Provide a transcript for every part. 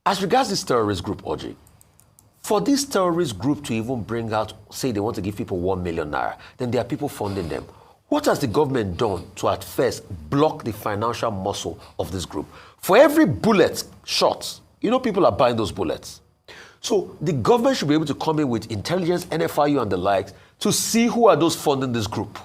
As regards this terrorist group, Oji, for this terrorist group to even bring out, say they want to give people 1 million naira, then there are people funding them. What has the government done to at first block the financial muscle of this group? For every bullet shot, people are buying those bullets. So the government should be able to come in with intelligence, NFIU and the likes to see who are those funding this group.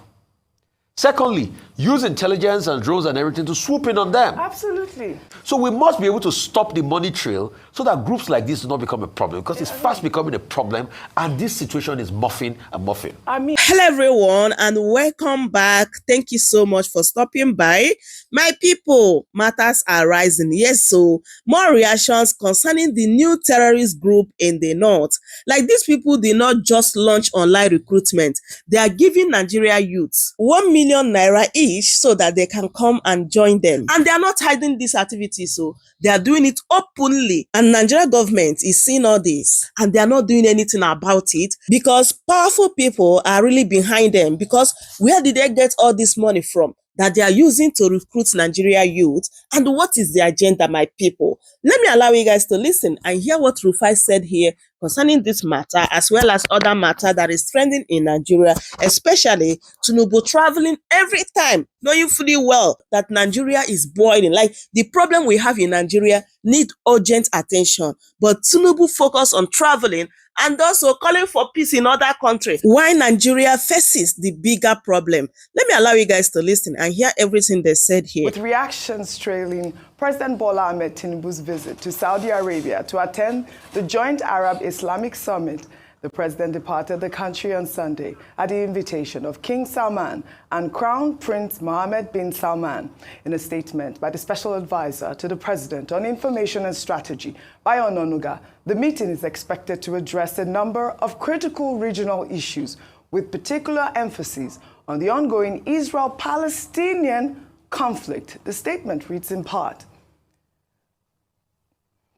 Secondly, use intelligence and drones and everything to swoop in on them. Absolutely. So we must be able to stop the money trail so that groups like this do not become a problem, because it's fast becoming a problem and this situation is muffing and muffing. Hello everyone and welcome back. Thank you so much for stopping by. My people, matters are rising. Yes, so more reactions concerning the new terrorist group in the north. Like, these people did not just launch online recruitment. They are giving Nigeria youths 1 million naira each so that they can come and join them. And they are not hiding this activity, so they are doing it openly. And Nigeria government is seeing all this and they are not doing anything about it because powerful people are really behind them. Because where did they get all this money from that they are using to recruit Nigeria youth? And what is the agenda, my people? Let me allow you guys to listen and hear what Rufai said here concerning this matter, as well as other matter that is trending in Nigeria, especially Tinubu traveling every time, knowing fully well that Nigeria is boiling. Like, the problem we have in Nigeria need urgent attention, but Tinubu focus on traveling and also calling for peace in other countries, while Nigeria faces the bigger problem. Let me allow you guys to listen and hear everything they said here. With reactions trailing President Bola Ahmed Tinubu's visit to Saudi Arabia to attend the Joint Arab Islamic Summit, the president departed the country on Sunday at the invitation of King Salman and Crown Prince Mohammed bin Salman. In a statement by the special advisor to the president on information and strategy, Bayo Onanuga, the meeting is expected to address a number of critical regional issues, with particular emphasis on the ongoing Israel-Palestinian conflict. The statement reads in part: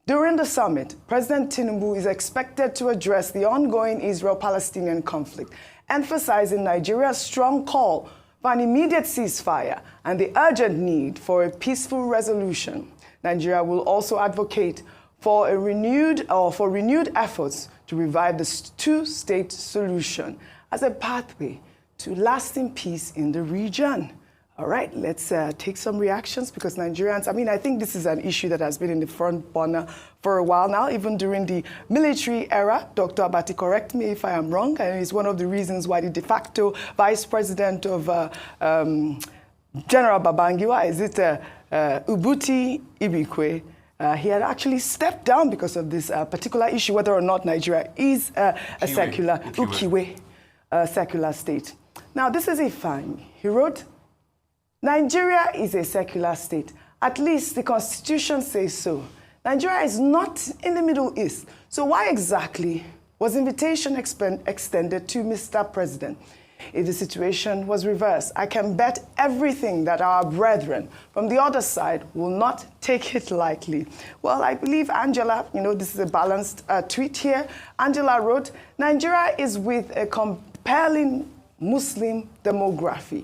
during the summit, President Tinubu is expected to address the ongoing Israel-Palestinian conflict, emphasizing Nigeria's strong call for an immediate ceasefire and the urgent need for a peaceful resolution. Nigeria will also advocate for renewed efforts to revive the two-state solution as a pathway to lasting peace in the region. All right, let's take some reactions, because Nigerians, I think this is an issue that has been in the front burner for a while now, even during the military era. Dr. Abati, correct me if I am wrong, and it's one of the reasons why the de facto vice president of General Babangiwa, is it Ubuti Ibikwe, he had actually stepped down because of this particular issue, whether or not Nigeria is a secular, secular state. Now, this is a fine. He wrote, Nigeria is a secular state. At least the Constitution says so. Nigeria is not in the Middle East. So why exactly was invitation extended to Mr. President? If the situation was reversed, I can bet everything that our brethren from the other side will not take it lightly. Well, I believe Angela, this is a balanced tweet here. Angela wrote, Nigeria is with a compelling Muslim demography,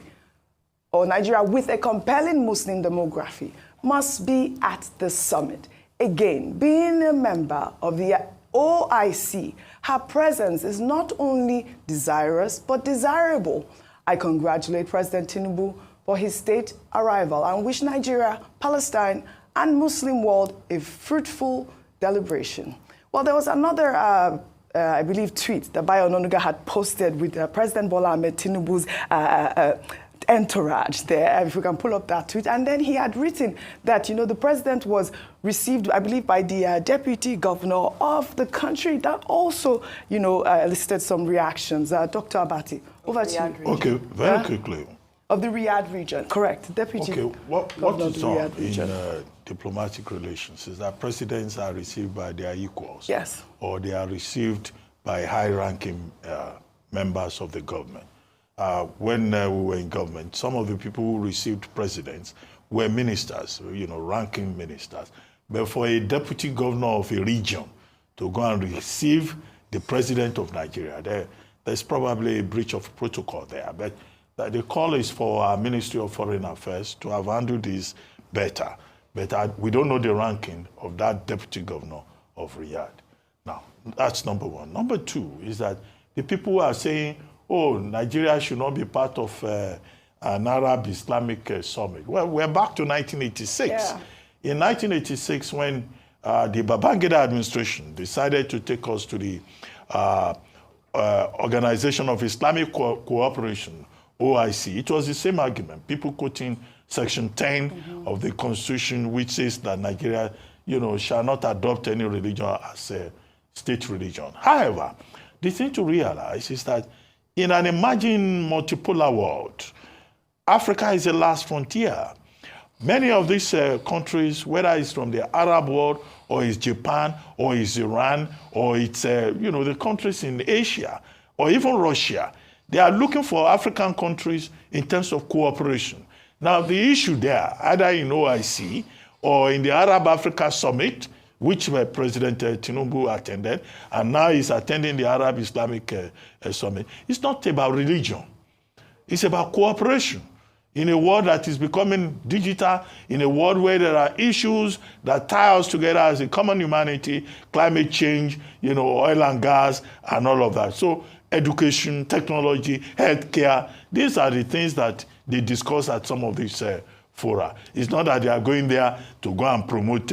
or Nigeria with a compelling Muslim demography, must be at the summit. Again, being a member of the OIC, her presence is not only desirous, but desirable. I congratulate President Tinubu for his state arrival and wish Nigeria, Palestine, and Muslim world a fruitful deliberation. Well, there was another I believe, tweet that Bayo Onanuga had posted with President Bola Ahmed Tinubu's entourage there, if we can pull up that tweet. And then he had written that, the president was received, I believe, by the deputy governor of the country. That also, elicited some reactions. Dr. Abati, over to you. Okay, very quickly. Of the Riyadh region, correct. Deputy what governor is of the on Riyadh region. in diplomatic relations is that presidents are received by their equals. Yes. Or they are received by high-ranking members of the government. When we were in government, some of the people who received presidents were ministers, ranking ministers. But for a deputy governor of a region to go and receive the president of Nigeria, there's probably a breach of protocol there. But the call is for our Ministry of Foreign Affairs to have handled this better. But we don't know the ranking of that deputy governor of Riyadh. Now, that's number one. Number two is that the people who are saying, oh, Nigeria should not be part of an Arab Islamic summit. Well, we're back to 1986. Yeah. In 1986, when the Babangida administration decided to take us to the Organization of Islamic Cooperation, OIC, it was the same argument. People quoting Section 10 of the Constitution, which says that Nigeria, shall not adopt any religion as a state religion. However, the thing to realize is that in an emerging multipolar world, Africa is the last frontier. Many of these countries, whether it's from the Arab world, or it's Japan, or it's Iran, or it's the countries in Asia, or even Russia, they are looking for African countries in terms of cooperation. Now, the issue there, either in OIC or in the Arab Africa Summit, which President Tinubu attended, and now he's attending the Arab Islamic Summit, it's not about religion. It's about cooperation. In a world that is becoming digital, in a world where there are issues that tie us together as a common humanity, climate change, oil and gas, and all of that. So education, technology, healthcare, these are the things that they discuss at some of these fora. It's not that they are going there to go and promote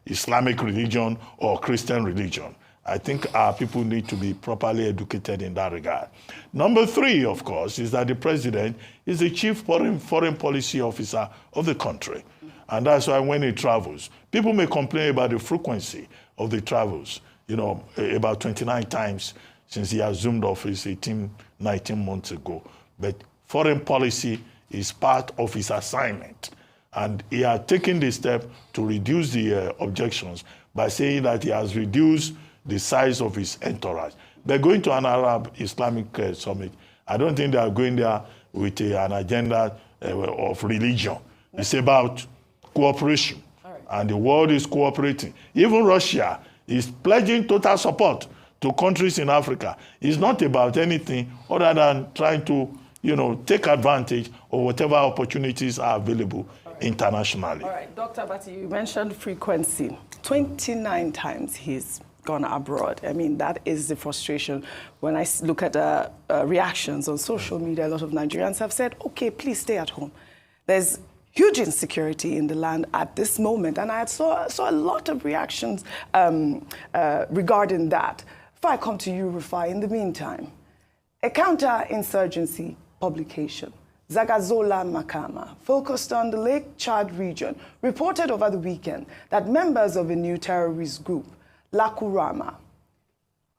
Islamic religion or Christian religion. I think our people need to be properly educated in that regard. Number three, of course, is that the president is the chief foreign policy officer of the country. And that's why when he travels, people may complain about the frequency of the travels, about 29 times since he assumed office 19 months ago. But foreign policy is part of his assignment. And he has taken the step to reduce the objections by saying that he has reduced the size of his entourage. But going to an Arab Islamic summit, I don't think they are going there with an agenda of religion. It's about cooperation. Right. And the world is cooperating. Even Russia is pledging total support to countries in Africa. It's not about anything other than trying to take advantage of whatever opportunities are available internationally. All right, Dr. Bati, you mentioned frequency. 29 times he's gone abroad. I mean, that is the frustration. When I look at reactions on social media, a lot of Nigerians have said, okay, please stay at home. There's huge insecurity in the land at this moment, and I saw a lot of reactions regarding that. If I come to you, Rufai, in the meantime, a counter-insurgency publication, Zagazola Makama, focused on the Lake Chad region, reported over the weekend that members of a new terrorist group, Lakurama,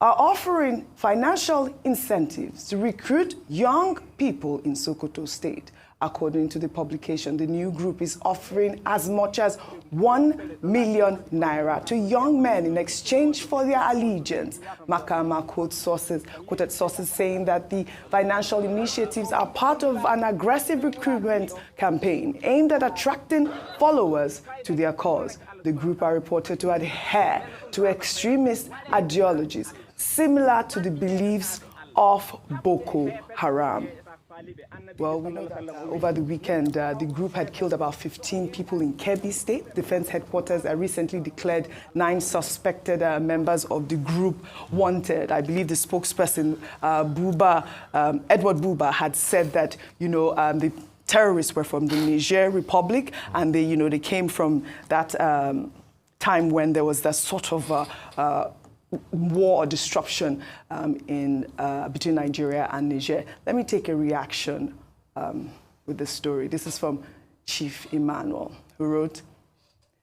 are offering financial incentives to recruit young people in Sokoto State. According to the publication, the new group is offering as much as 1 million naira to young men in exchange for their allegiance. Makama quoted sources saying that the financial initiatives are part of an aggressive recruitment campaign aimed at attracting followers to their cause. The group are reported to adhere to extremist ideologies similar to the beliefs of Boko Haram. Well, we know that over the weekend, the group had killed about 15 people in Kebbi State. Defense headquarters recently declared 9 suspected members of the group wanted. I believe the spokesperson, Edward Buba, had said that, the terrorists were from the Niger Republic, and they came from that time when there was that sort of war or disruption between Nigeria and Niger. Let me take a reaction with this story. This is from Chief Emmanuel, who wrote,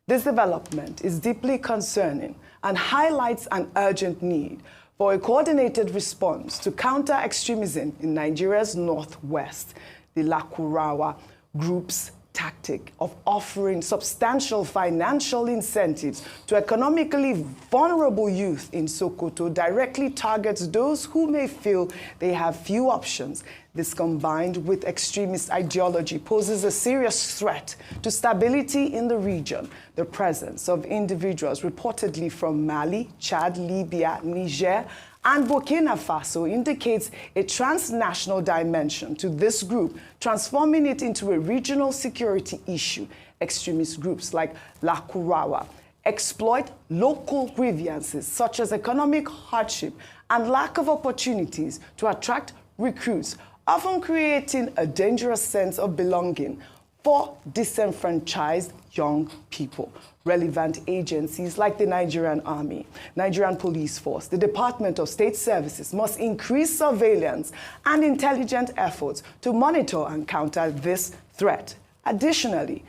"This development is deeply concerning and highlights an urgent need for a coordinated response to counter extremism in Nigeria's northwest. The Lakurawa group's tactic of offering substantial financial incentives to economically vulnerable youth in Sokoto directly targets those who may feel they have few options. This, combined with extremist ideology, poses a serious threat to stability in the region. The presence of individuals reportedly from Mali, Chad, Libya, Niger, and Burkina Faso indicates a transnational dimension to this group, transforming it into a regional security issue. extremist groups like Lakurawa exploit local grievances such as economic hardship and lack of opportunities to attract recruits, often creating a dangerous sense of belonging for disenfranchised young people. Relevant agencies like the Nigerian Army, Nigerian Police Force, the Department of State Services must increase surveillance and intelligent efforts to monitor and counter this threat. Additionally,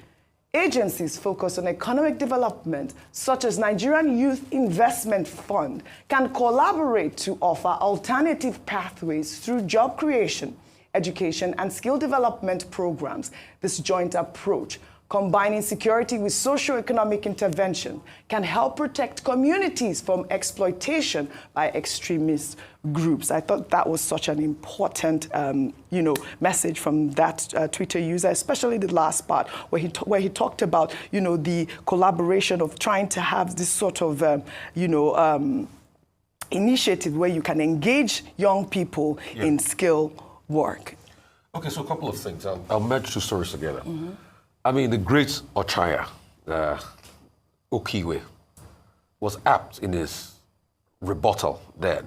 agencies focused on economic development, such as Nigerian Youth Investment Fund, can collaborate to offer alternative pathways through job creation, education, and skill development programs. This joint approach, combining security with socio-economic intervention, can help protect communities from exploitation by extremist groups. I thought that was such an important, message from that Twitter user, especially the last part where he talked about, the collaboration of trying to have this sort of, initiative where you can engage young people in skill work. Okay, so a couple of things. I'll merge two stories together. I mean, the great Ochaya, Okiwe, was apt in his rebuttal then.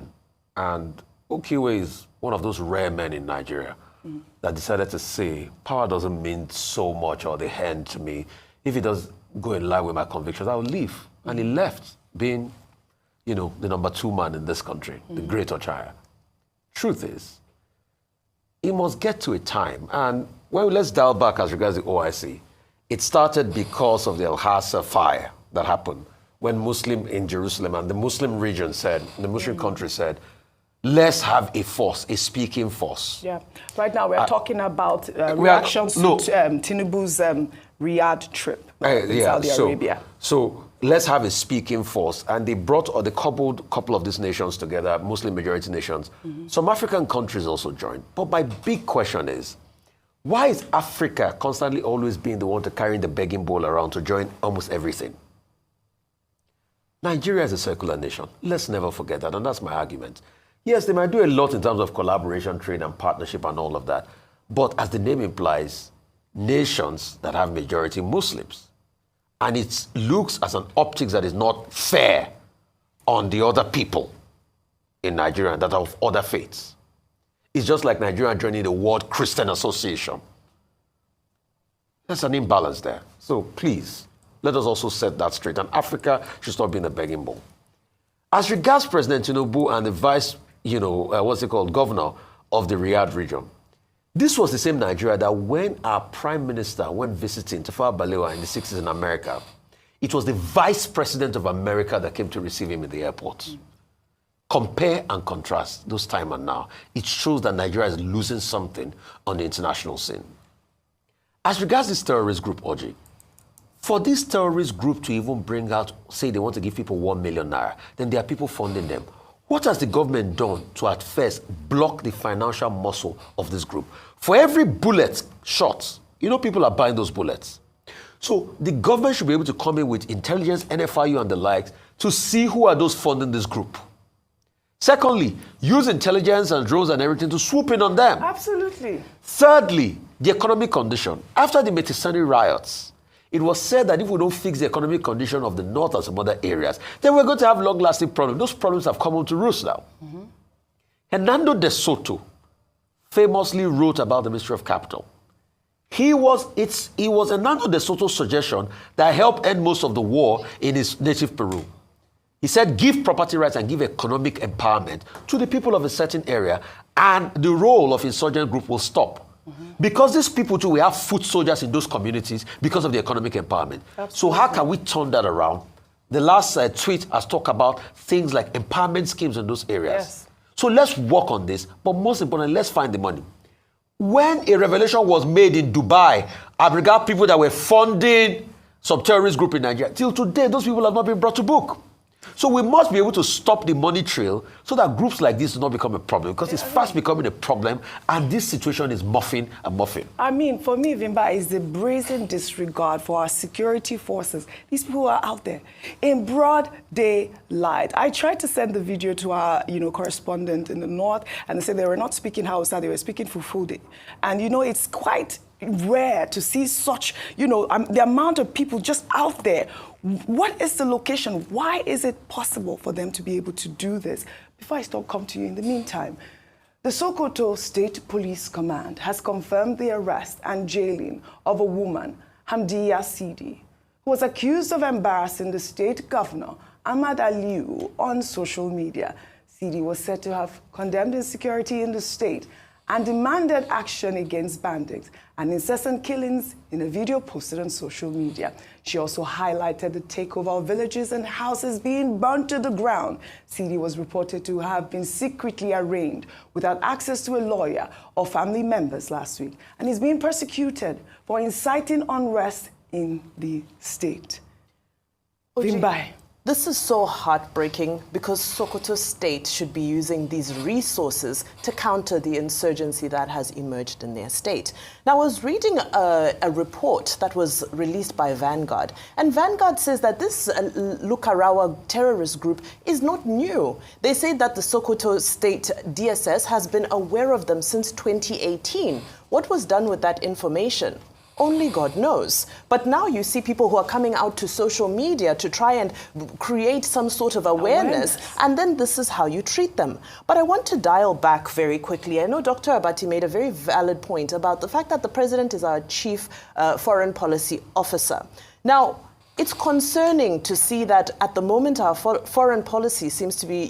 And Okiwe is one of those rare men in Nigeria that decided to say, power doesn't mean so much or the hand to me. If it does go in line with my convictions, I will leave. And he left being, the number 2 man in this country, the great Ochaya. Truth is, it must get to a time, and let's dial back as regards the OIC. It started because of the Al-Hassa fire that happened when Muslim in Jerusalem and the Muslim region said, the Muslim country said, let's have a force, a speaking force. Yeah, right now we're talking about reactions to Tinubu's Riyadh trip in Saudi Arabia. So let's have a speaking force. And they coupled a couple of these nations together, Muslim majority nations. Some African countries also joined. But my big question is, why is Africa constantly always being the one to carry the begging bowl around to join almost everything? Nigeria is a secular nation. Let's never forget that, and that's my argument. Yes, they might do a lot in terms of collaboration, trade, and partnership and all of that. But as the name implies, nations that have majority Muslims. And it looks as an optics that is not fair on the other people in Nigeria that are of other faiths. It's just like Nigeria joining the World Christian Association. There's an imbalance there. So please, let us also set that straight. And Africa should stop being a begging bowl. As regards President Tinubu and the vice, governor of the Riyadh region, this was the same Nigeria that when our prime minister went visiting Tafawa Balewa in the 60s in America, it was the vice president of America that came to receive him in the airport. Compare and contrast those time and now. It shows that Nigeria is losing something on the international scene. As regards this terrorist group, Oji, for this terrorist group to even bring out, say they want to give people 1 million naira, then there are people funding them. What has the government done to at first block the financial muscle of this group? For every bullet shot, people are buying those bullets. So the government should be able to come in with intelligence, NFIU and the likes to see who are those funding this group. Secondly, use intelligence and drones and everything to swoop in on them. Absolutely. Thirdly, the economic condition. After the Metisani riots, it was said that if we don't fix the economic condition of the north and some other areas, then we're going to have long-lasting problems. Those problems have come on to roost now. Hernando de Soto famously wrote about the Ministry of Capital. It was Hernando de Soto's suggestion that helped end most of the war in his native Peru. He said, give property rights and give economic empowerment to the people of a certain area, and the role of insurgent group will stop. Because these people too, we have foot soldiers in those communities because of the economic empowerment. Absolutely. So how can we turn that around? The last tweet has talked about things like empowerment schemes in those areas. Yes. So let's work on this, but most importantly, let's find the money. When a revelation was made in Dubai, I regard people that were funding some terrorist group in Nigeria, till today, those people have not been brought to book. So we must be able to stop the money trail so that groups like this do not become a problem, because it's fast becoming a problem, and this situation is muffing and muffing. I mean, for me, Vimba, is the brazen disregard for our security forces. These people are out there in broad daylight. I tried to send the video to our, correspondent in the north, and they said they were not speaking Hausa, they were speaking Fulfulde. And, it's quite rare to see such, the amount of people just out there. What is the location? Why is it possible for them to be able to do this? Before I still come to you, in the meantime, the Sokoto State Police Command has confirmed the arrest and jailing of a woman, Hamdiya Sidi, who was accused of embarrassing the state governor, Ahmad Aliyu, on social media. Sidi was said to have condemned insecurity in the state and demanded action against bandits and incessant killings in a video posted on social media. She also highlighted the takeover of villages and houses being burnt to the ground. Sidi was reported to have been secretly arraigned without access to a lawyer or family members last week, and is being persecuted for inciting unrest in the state. Vimbai. This is so heartbreaking because Sokoto State should be using these resources to counter the insurgency that has emerged in their state. Now, I was reading a report that was released by Vanguard, and Vanguard says that this Lukarawa terrorist group is not new. They say that the Sokoto State DSS has been aware of them since 2018. What was done with that information? Only God knows. But now you see people who are coming out to social media to try and create some sort of awareness, and then this is how you treat them. But I want to dial back very quickly. I know Dr. Abati made a very valid point about the fact that the president is our chief foreign policy officer. Now, it's concerning to see that at the moment our foreign policy seems to be,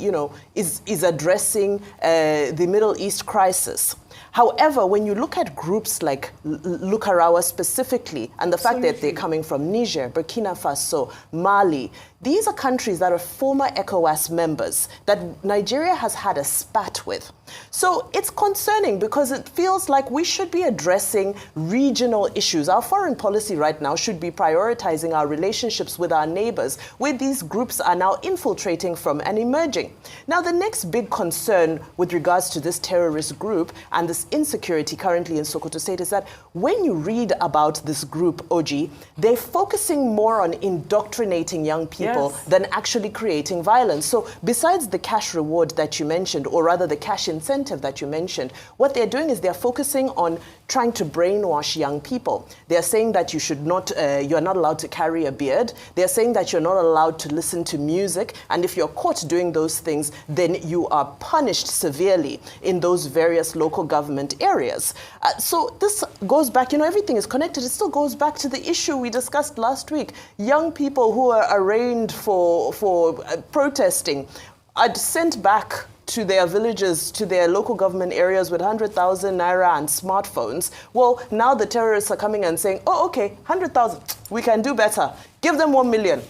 is addressing the Middle East crisis. However, when you look at groups like Lukarawa specifically, and the fact that they're coming from Niger, Burkina Faso, Mali, these are countries that are former ECOWAS members that Nigeria has had a spat with. So it's concerning because it feels like we should be addressing regional issues. Our foreign policy right now should be prioritizing our relationships with our neighbors, where these groups are now infiltrating from and emerging. Now, the next big concern with regards to this terrorist group and this insecurity currently in Sokoto State is that when you read about this group, OG, they're focusing more on indoctrinating young people than actually creating violence. So besides the cash reward that you mentioned, or rather the cash incentive that you mentioned, what they're doing is they're focusing on trying to brainwash young people. They're saying that you should not, you're not allowed to carry a beard. They're saying that you're not allowed to listen to music. And if you're caught doing those things, then you are punished severely in those various local government areas. So this goes back, everything is connected. It still goes back to the issue we discussed last week. Young people who are arraigned for protesting are sent back to their villages, to their local government areas with 100,000 naira and smartphones. Well, now the terrorists are coming and saying, oh, okay, 100,000, we can do better. Give them 1 million.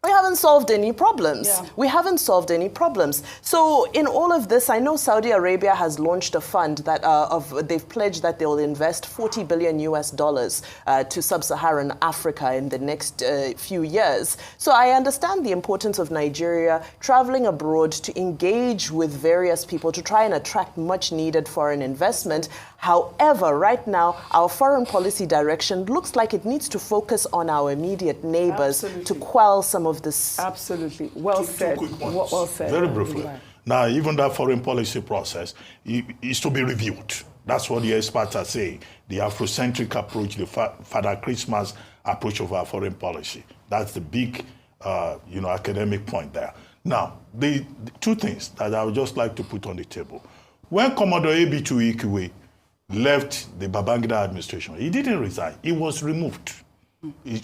We haven't solved any problems. Yeah. We haven't solved any problems. So in all of this, I know Saudi Arabia has launched a fund that they've pledged that they'll invest $40 billion to sub-Saharan Africa in the next few years. So I understand the importance of Nigeria traveling abroad to engage with various people to try and attract much needed foreign investment. However, right now, our foreign policy direction looks like it needs to focus on our immediate neighbors to quell some of this. Absolutely. Well said. Two quick points. Well said. Very briefly. Now, even that foreign policy process is to be reviewed. That's what the experts are saying. The Afrocentric approach, the Father Christmas approach of our foreign policy. That's the big, academic point there. Now, the two things that I would just like to put on the table. When Commodore Abitu Ikiwe left the Babangida administration, he didn't resign. He was removed.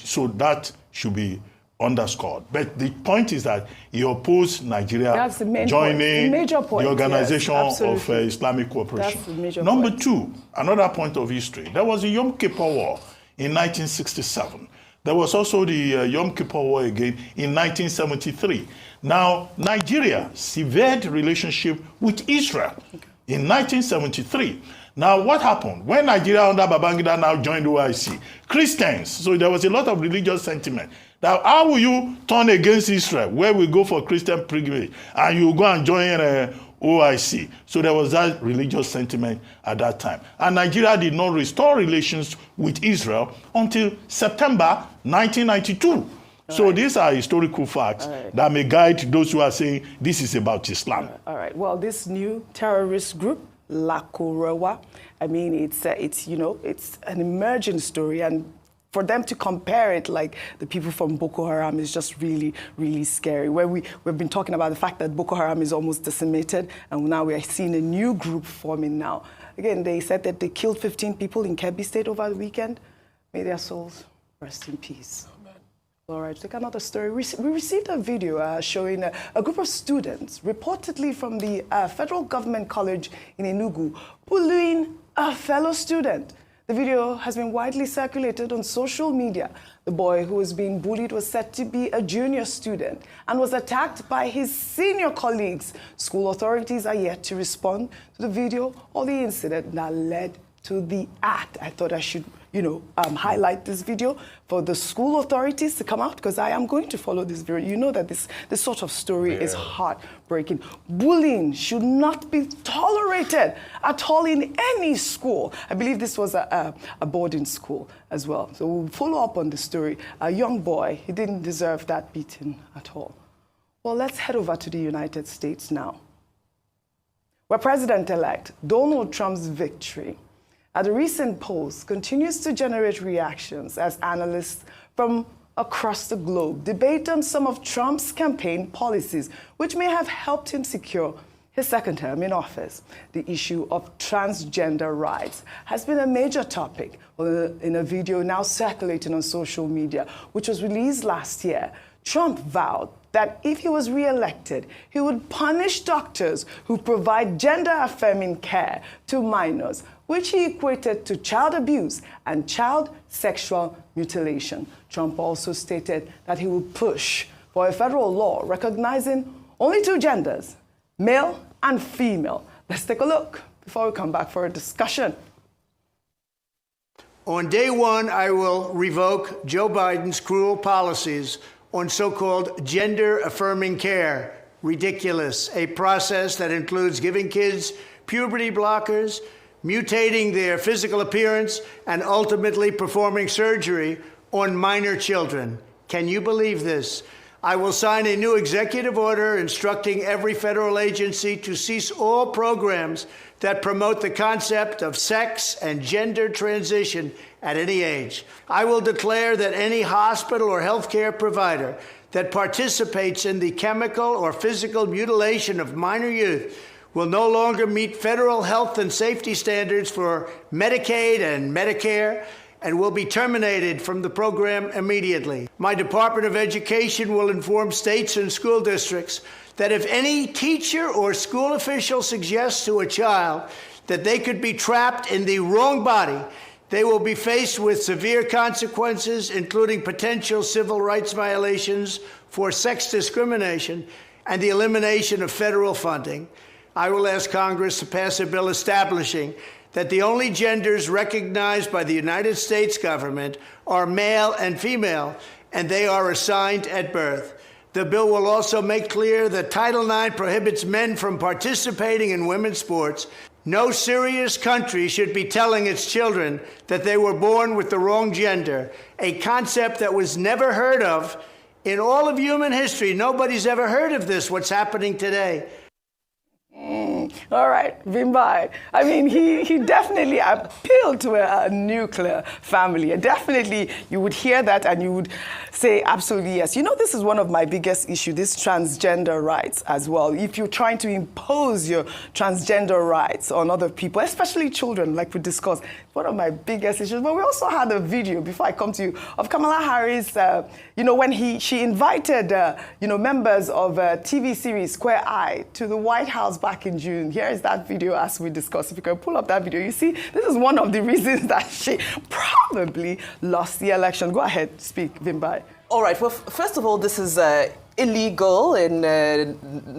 So that should be underscored. But the point is that he opposed Nigeria joining the Organization of Islamic Cooperation. Number two, another point of history, there was the Yom Kippur War in 1967. There was also the Yom Kippur War again in 1973. Now, Nigeria severed relationship with Israel in 1973. Now, what happened? When Nigeria under Babangida now joined OIC, Christians, so there was a lot of religious sentiment. Now, how will you turn against Israel, where we go for Christian pilgrimage, and you go and join OIC? So there was that religious sentiment at that time. And Nigeria did not restore relations with Israel until September 1992. So these are historical facts that may guide those who are saying this is about Islam. All right. Well, this new terrorist group, Lakorawa. I mean, it's you know, it's an emerging story, and for them to compare it like the people from Boko Haram is just really, really scary. Where we've been talking about the fact that Boko Haram is almost decimated, and now we are seeing a new group forming now. Again, they said that they killed 15 people in Kebbi State over the weekend. May their souls rest in peace. Amen. All right, take another story. We received a video showing a group of students, reportedly from the Federal Government College in Enugu, bullying a fellow student. The video has been widely circulated on social media. The boy who was being bullied was said to be a junior student and was attacked by his senior colleagues. School authorities are yet to respond to the video or the incident that led to the act. I thought I should, highlight this video for the school authorities to come out, because I am going to follow this video. You know that this sort of story is heartbreaking. Bullying should not be tolerated at all in any school. I believe this was a boarding school as well. So we'll follow up on the story. A young boy, he didn't deserve that beating at all. Well, let's head over to the United States now, where President-elect Donald Trump's victory at the recent polls continues to generate reactions as analysts from across the globe debate on some of Trump's campaign policies, which may have helped him secure his second term in office. The issue of transgender rights has been a major topic in a video now circulating on social media, which was released last year. Trump vowed that if he was re-elected, he would punish doctors who provide gender-affirming care to minors, which he equated to child abuse and child sexual mutilation. Trump also stated that he would push for a federal law recognizing only two genders, male and female. Let's take a look before we come back for a discussion. On day one, I will revoke Joe Biden's cruel policies on so-called gender-affirming care. Ridiculous. A process that includes giving kids puberty blockers, mutating their physical appearance, and ultimately performing surgery on minor children. Can you believe this? I will sign a new executive order instructing every federal agency to cease all programs that promote the concept of sex and gender transition at any age. I will declare that any hospital or healthcare provider that participates in the chemical or physical mutilation of minor youth will no longer meet federal health and safety standards for Medicaid and Medicare and will be terminated from the program immediately. My Department of Education will inform states and school districts that if any teacher or school official suggests to a child that they could be trapped in the wrong body, they will be faced with severe consequences, including potential civil rights violations for sex discrimination and the elimination of federal funding. I will ask Congress to pass a bill establishing that the only genders recognized by the United States government are male and female, and they are assigned at birth. The bill will also make clear that Title IX prohibits men from participating in women's sports. No serious country should be telling its children that they were born with the wrong gender, a concept that was never heard of in all of human history. Nobody's ever heard of this, what's happening today. All right, Vimbai. I mean, he definitely appealed to a nuclear family. And definitely you would hear that and you would say absolutely yes. You know, this is one of my biggest issues, this transgender rights as well. If you're trying to impose your transgender rights on other people, especially children, like we discussed, one of my biggest issues. But we also had a video, before I come to you, of Kamala Harris, when she invited, members of TV series Square Eye to the White House back in June. Here is that video as we discussed. If you can pull up that video, you see, this is one of the reasons that she probably lost the election. Go ahead, speak, Vimbai. All right. Well, first of all, this is illegal in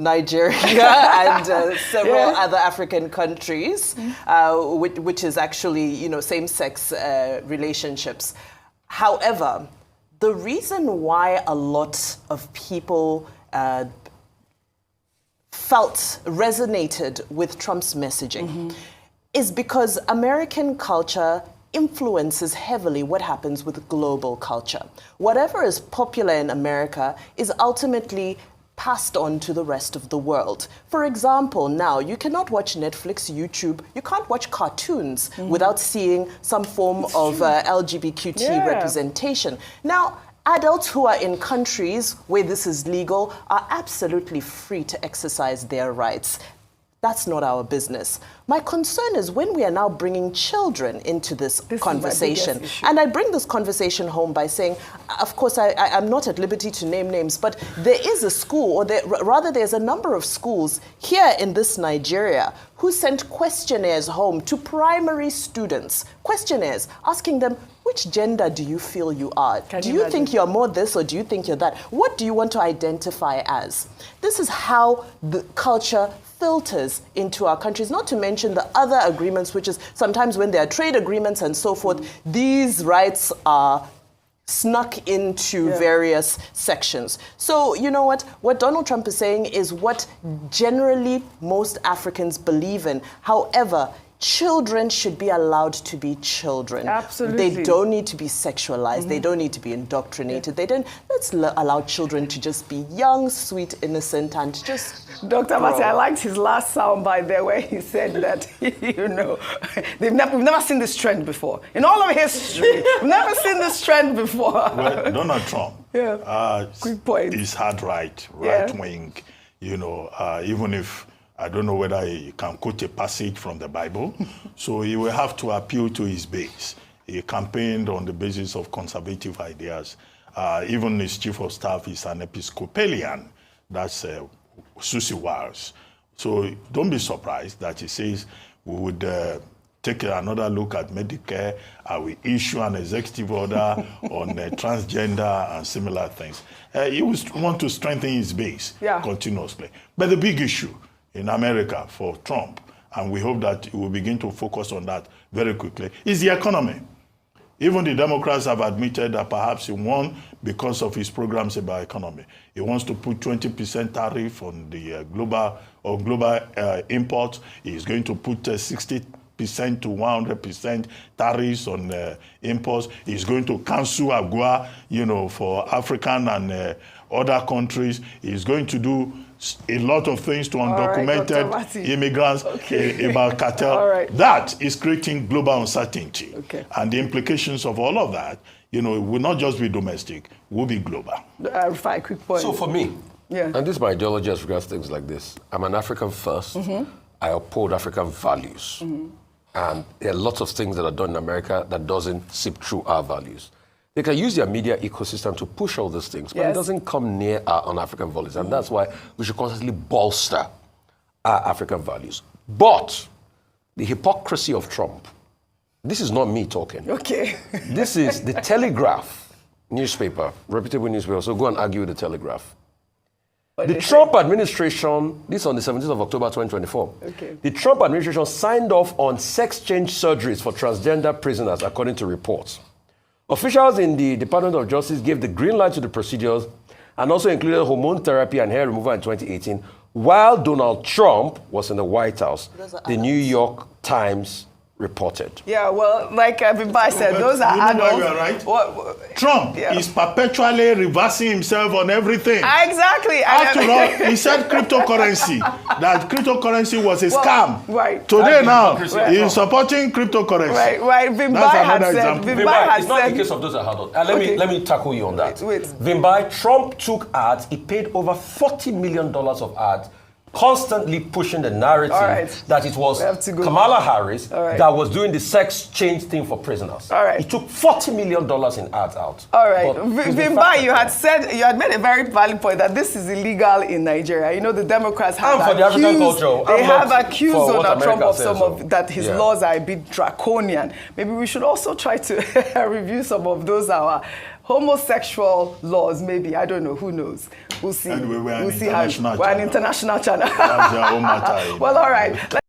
Nigeria and several other African countries, which is actually, same-sex relationships. However, the reason why a lot of people resonated with Trump's messaging is because American culture influences heavily what happens with global culture. Whatever is popular in America is ultimately passed on to the rest of the world. For example, now you cannot watch Netflix, YouTube, you can't watch cartoons without seeing some form of LGBTQ representation. Now, adults who are in countries where this is legal are absolutely free to exercise their rights. That's not our business. My concern is when we are now bringing children into this conversation. And I bring this conversation home by saying, of course, I'm not at liberty to name names, but there is a school, or there's a number of schools here in this Nigeria who sent questionnaires home to primary students. Questionnaires asking them, which gender do you feel you are? Do you think you're more this or do you think you're that? What do you want to identify as? This is how the culture filters into our countries, not to mention the other agreements, which is sometimes when there are trade agreements and so forth, these rights are snuck into various sections. So, you know what? What Donald Trump is saying is what generally most Africans believe in. However, children should be allowed to be children. Absolutely. They don't need to be sexualized. They don't need to be indoctrinated. Let's allow children to just be young, sweet, innocent, and just Dr. Masi, I liked his last soundbite there where he said that, we've never seen this trend before. In all of history, we've never seen this trend before. Well, Donald Trump, quick point. He's hard right-wing, even if I don't know whether he can quote a passage from the Bible. So he will have to appeal to his base. He campaigned on the basis of conservative ideas. Even his chief of staff is an Episcopalian. That's Susie Wiles. So don't be surprised that he says we would take another look at Medicare. We issue an executive order on transgender and similar things. He would want to strengthen his base continuously. But the big issue in America for Trump, and we hope that he will begin to focus on that very quickly, is the economy. Even the Democrats have admitted that perhaps he won because of his programs about economy. He wants to put 20% tariff on the global imports. He's going to put 60% to 100% tariffs on imports. He's going to cancel AGOA, for African and other countries. He's going to do a lot of things to undocumented immigrants about cartel. That is creating global uncertainty. And the implications of all of that, will not just be domestic, will be global. Rufai, quick point. So for me, and this is my ideology as regards things like this, I'm an African first. I uphold African values. And there are lots of things that are done in America that doesn't seep through our values. They can use their media ecosystem to push all these things, but it doesn't come near our own African values. And that's why we should constantly bolster our African values. But the hypocrisy of Trump, this is not me talking. This is the Telegraph newspaper, reputable newspaper, so go and argue with the Telegraph. The Trump administration, this on the 17th of October 2024, the Trump administration signed off on sex change surgeries for transgender prisoners, according to reports. Officials in the Department of Justice gave the green light to the procedures and also included hormone therapy and hair removal in 2018, while Donald Trump was in the White House, the New York Times reported. Well, like Bimba said, those are adults. You are right. Trump is perpetually reversing himself on everything. Exactly. After all, he said cryptocurrency, that cryptocurrency was a scam. Today now, he is supporting cryptocurrency. Vimbai had said. It's not the case of those that had it. Let me tackle you on that. Vimbai, Trump took ads. He paid over $40 million of ads, constantly pushing the narrative that it was Kamala Harris that was doing the sex change thing for prisoners. He took $40 million in ads out. Vimba, you had made a very valid point that this is illegal in Nigeria. The Democrats have accused Donald Trump of that his laws are a bit draconian. Maybe we should also try to review some of those our homosexual laws, maybe. I don't know. Who knows? We'll see. Anyway, we'll see how we're an international channel. That's their own matter. Well, all right.